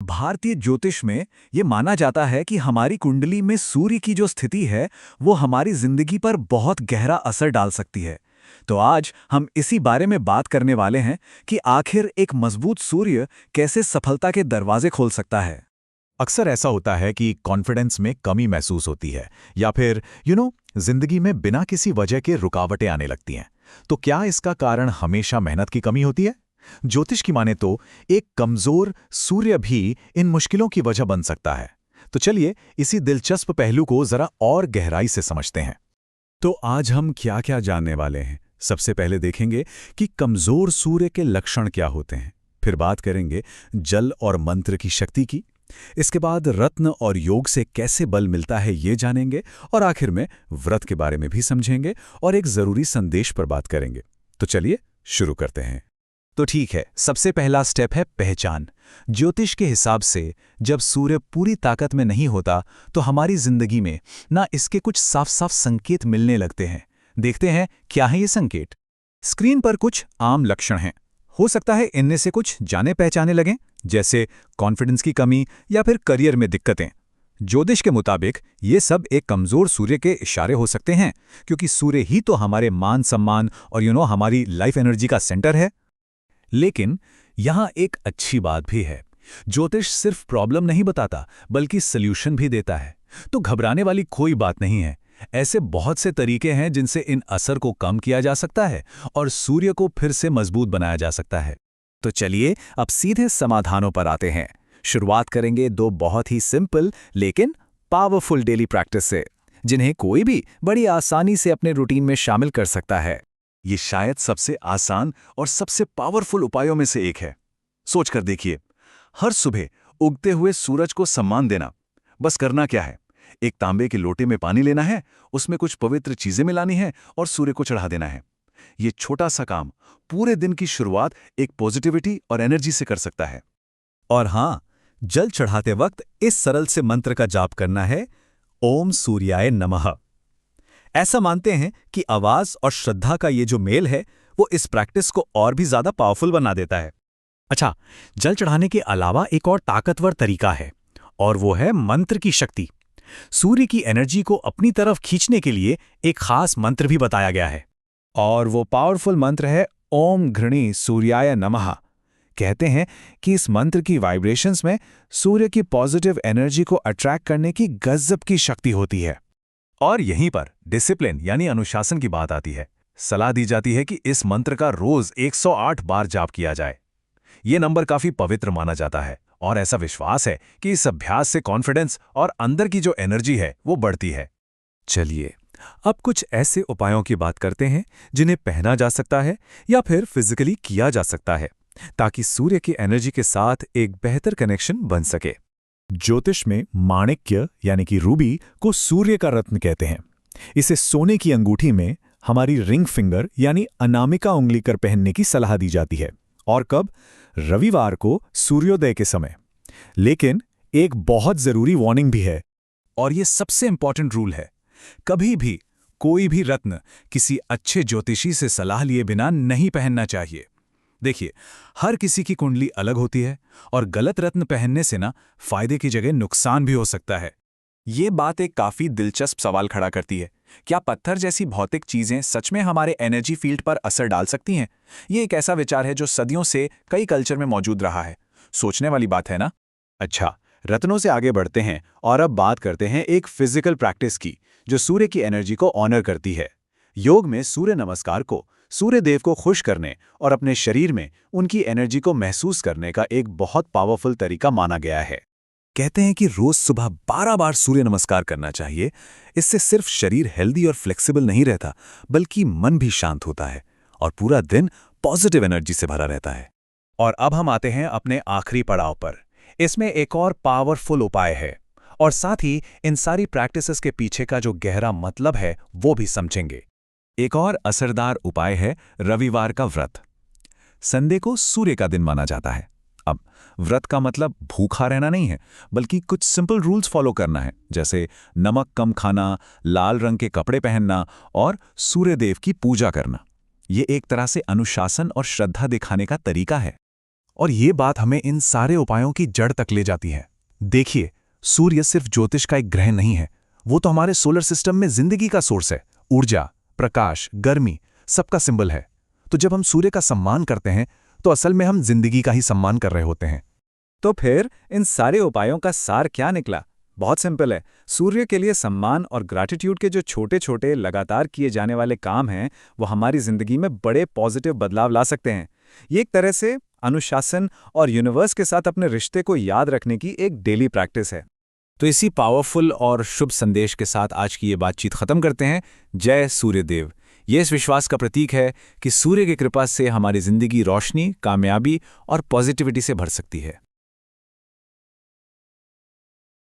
भारतीय ज्योतिष में ये माना जाता है कि हमारी कुंडली में सूर्य की जो स्थिति है वो हमारी जिंदगी पर बहुत गहरा असर डाल सकती है। तो आज हम इसी बारे में बात करने वाले हैं कि आखिर एक मजबूत सूर्य कैसे सफलता के दरवाजे खोल सकता है। अक्सर ऐसा होता है कि कॉन्फिडेंस में कमी महसूस होती है या फिर जिंदगी में बिना किसी वजह के रुकावटें आने लगती हैं। तो क्या इसका कारण हमेशा मेहनत की कमी होती है? ज्योतिष की माने तो एक कमजोर सूर्य भी इन मुश्किलों की वजह बन सकता है। तो चलिए इसी दिलचस्प पहलू को जरा और गहराई से समझते हैं। तो आज हम क्या क्या जानने वाले हैं। सबसे पहले देखेंगे कि कमजोर सूर्य के लक्षण क्या होते हैं। फिर बात करेंगे जल और मंत्र की शक्ति की। इसके बाद रत्न और योग से कैसे बल मिलता है ये जानेंगे, और आखिर में व्रत के बारे में भी समझेंगे और एक जरूरी संदेश पर बात करेंगे। तो चलिए शुरू करते हैं। तो ठीक है, सबसे पहला स्टेप है पहचान। ज्योतिष के हिसाब से जब सूर्य पूरी ताकत में नहीं होता तो हमारी जिंदगी में ना इसके कुछ साफ साफ संकेत मिलने लगते हैं। देखते हैं क्या है ये संकेत। स्क्रीन पर कुछ आम लक्षण हैं। हो सकता है इनमें से कुछ जाने पहचाने लगें, जैसे कॉन्फिडेंस की कमी या फिर करियर में दिक्कतें। ज्योतिष के मुताबिक ये सब एक कमजोर सूर्य के इशारे हो सकते हैं, क्योंकि सूर्य ही तो हमारे मान सम्मान और हमारी लाइफ एनर्जी का सेंटर है। लेकिन यहाँ एक अच्छी बात भी है। ज्योतिष सिर्फ प्रॉब्लम नहीं बताता बल्कि सल्यूशन भी देता है। तो घबराने वाली कोई बात नहीं है। ऐसे बहुत से तरीके हैं जिनसे इन असर को कम किया जा सकता है और सूर्य को फिर से मजबूत बनाया जा सकता है। तो चलिए अब सीधे समाधानों पर आते हैं। शुरुआत करेंगे दो बहुत ही सिंपल लेकिन पावरफुल डेली प्रैक्टिस से, जिन्हें कोई भी बड़ी आसानी से अपने रूटीन में शामिल कर सकता है। ये शायद सबसे आसान और सबसे पावरफुल उपायों में से एक है। सोच कर देखिए, हर सुबह उगते हुए सूरज को सम्मान देना। बस करना क्या है, एक तांबे के लोटे में पानी लेना है, उसमें कुछ पवित्र चीजें मिलानी है और सूर्य को चढ़ा देना है। ये छोटा सा काम पूरे दिन की शुरुआत एक पॉजिटिविटी और एनर्जी से कर सकता है। और हाँ, जल चढ़ाते वक्त इस सरल से मंत्र का जाप करना है, ओम सूर्याय नमः। ऐसा मानते हैं कि आवाज और श्रद्धा का ये जो मेल है वो इस प्रैक्टिस को और भी ज्यादा पावरफुल बना देता है। अच्छा, जल चढ़ाने के अलावा एक और ताकतवर तरीका है, और वो है मंत्र की शक्ति। सूर्य की एनर्जी को अपनी तरफ खींचने के लिए एक खास मंत्र भी बताया गया है, और वो पावरफुल मंत्र है ओम घृणी सूर्याय नमः। कहते हैं कि इस मंत्र की वाइब्रेशंस में सूर्य की पॉजिटिव एनर्जी को अट्रैक्ट करने की गजब की शक्ति होती है। और यहीं पर डिसिप्लिन यानी अनुशासन की बात आती है। सलाह दी जाती है कि इस मंत्र का रोज 108 बार जाप किया जाए। ये नंबर काफी पवित्र माना जाता है और ऐसा विश्वास है कि इस अभ्यास से कॉन्फिडेंस और अंदर की जो एनर्जी है वो बढ़ती है। चलिए अब कुछ ऐसे उपायों की बात करते हैं जिन्हें पहना जा सकता है या फिर फिजिकली किया जा सकता है, ताकि सूर्य की एनर्जी के साथ एक बेहतर कनेक्शन बन सके। ज्योतिष में माणिक्य यानी कि रूबी को सूर्य का रत्न कहते हैं। इसे सोने की अंगूठी में हमारी रिंग फिंगर यानी अनामिका उंगली कर पहनने की सलाह दी जाती है। और कब? रविवार को सूर्योदय के समय। लेकिन एक बहुत जरूरी वार्निंग भी है, और ये सबसे इंपॉर्टेंट रूल है। कभी भी कोई भी रत्न किसी अच्छे ज्योतिषी से सलाह लिए बिना नहीं पहनना चाहिए। देखिए, हर किसी की कुंडली अलग होती है और गलत रत्न पहनने से ना फायदे की जगह नुकसान भी हो सकता है। ये बात एक काफी दिलचस्प सवाल खड़ा करती है। क्या पत्थर जैसी भौतिक चीजें सच में हमारे एनर्जी फील्ड पर असर डाल सकती हैं? ये एक ऐसा विचार है जो सदियों से कई कल्चर में मौजूद रहा है। सोचने वाली बात है ना? अच्छा, रत्नों से आगे बढ़ते हैं और अब बात करते हैं एक फिजिकल प्रैक्टिस की जो सूर्य की एनर्जी को ऑनर करती है। योग में सूर्य नमस्कार को सूर्य देव को खुश करने और अपने शरीर में उनकी एनर्जी को महसूस करने का एक बहुत पावरफुल तरीका माना गया है। कहते हैं कि रोज सुबह 12 बार सूर्य नमस्कार करना चाहिए। इससे सिर्फ शरीर हेल्दी और फ्लेक्सिबल नहीं रहता, बल्कि मन भी शांत होता है और पूरा दिन पॉजिटिव एनर्जी से भरा रहता है। और अब हम आते हैं अपने आखिरी पड़ाव पर। इसमें एक और पावरफुल उपाय है, और साथ ही इन सारी प्रैक्टिसेस के पीछे का जो गहरा मतलब है वो भी समझेंगे। एक और असरदार उपाय है रविवार का व्रत। संडे को सूर्य का दिन माना जाता है। अब व्रत का मतलब भूखा रहना नहीं है, बल्कि कुछ सिंपल रूल्स फॉलो करना है, जैसे नमक कम खाना, लाल रंग के कपड़े पहनना और सूर्य देव की पूजा करना। ये एक तरह से अनुशासन और श्रद्धा दिखाने का तरीका है। और ये बात हमें इन सारे उपायों की जड़ तक ले जाती है। देखिए, सूर्य सिर्फ ज्योतिष का एक ग्रह नहीं है, वो तो हमारे सोलर सिस्टम में जिंदगी का सोर्स है। ऊर्जा, प्रकाश, गर्मी, सबका सिंबल है। तो जब हम सूर्य का सम्मान करते हैं तो असल में हम जिंदगी का ही सम्मान कर रहे होते हैं। तो फिर इन सारे उपायों का सार क्या निकला? बहुत सिंपल है। सूर्य के लिए सम्मान और ग्रैटिट्यूड के जो छोटे छोटे लगातार किए जाने वाले काम हैं, वो हमारी जिंदगी में बड़े पॉजिटिव बदलाव ला सकते हैं। ये एक तरह से अनुशासन और यूनिवर्स के साथ अपने रिश्ते को याद रखने की एक डेली प्रैक्टिस है। तो इसी पावरफुल और शुभ संदेश के साथ आज की ये बातचीत खत्म करते हैं। जय सूर्यदेव। ये इस विश्वास का प्रतीक है कि सूर्य की कृपा से हमारी जिंदगी रोशनी, कामयाबी और पॉजिटिविटी से भर सकती है।